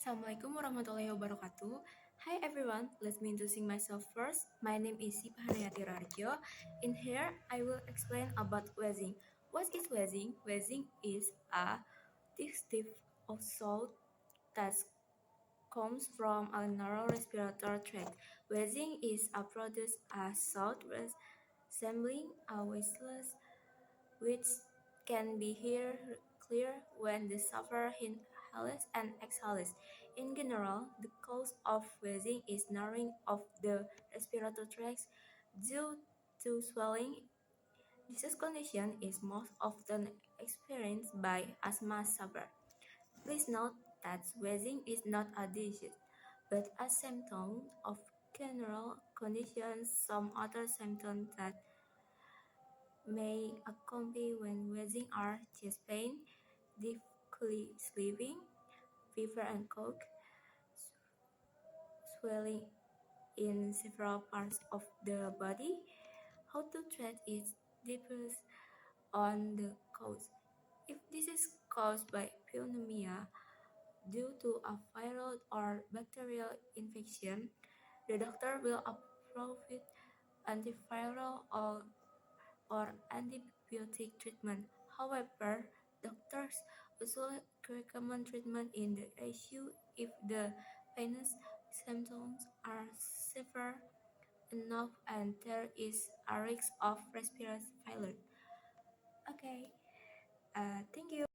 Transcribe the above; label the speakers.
Speaker 1: Assalamualaikum warahmatullahi wabarakatuh. Hi everyone, let me introduce myself first. My name is Syifa Hanayati Raharjo. In here, I will explain about wheezing. What is wheezing? Wheezing is a distinctive of sound that comes from a narrow respiratory tract. Wheezing is a produce a sound resembling a whistle, which can be heard clear when the sufferer inhales and exhales. In general, the cause of wheezing is narrowing of the respiratory tracts due to swelling. This condition is most often experienced by asthma sufferers. Please note that wheezing is not a disease, but a symptom of general conditions. Some other symptoms that may accompany when wheezing are chest pain, difficulty sleeping, fever and cough, swelling in several parts of the body. How to treat it depends on the cause. If this is caused by pneumonia due to a viral or bacterial infection, the doctor will approve it antiviral or antibiotic treatment. However, doctors usually recommend treatment in the ICU if the pain's symptoms are severe enough and there is a risk of respiratory failure. Okay, thank you.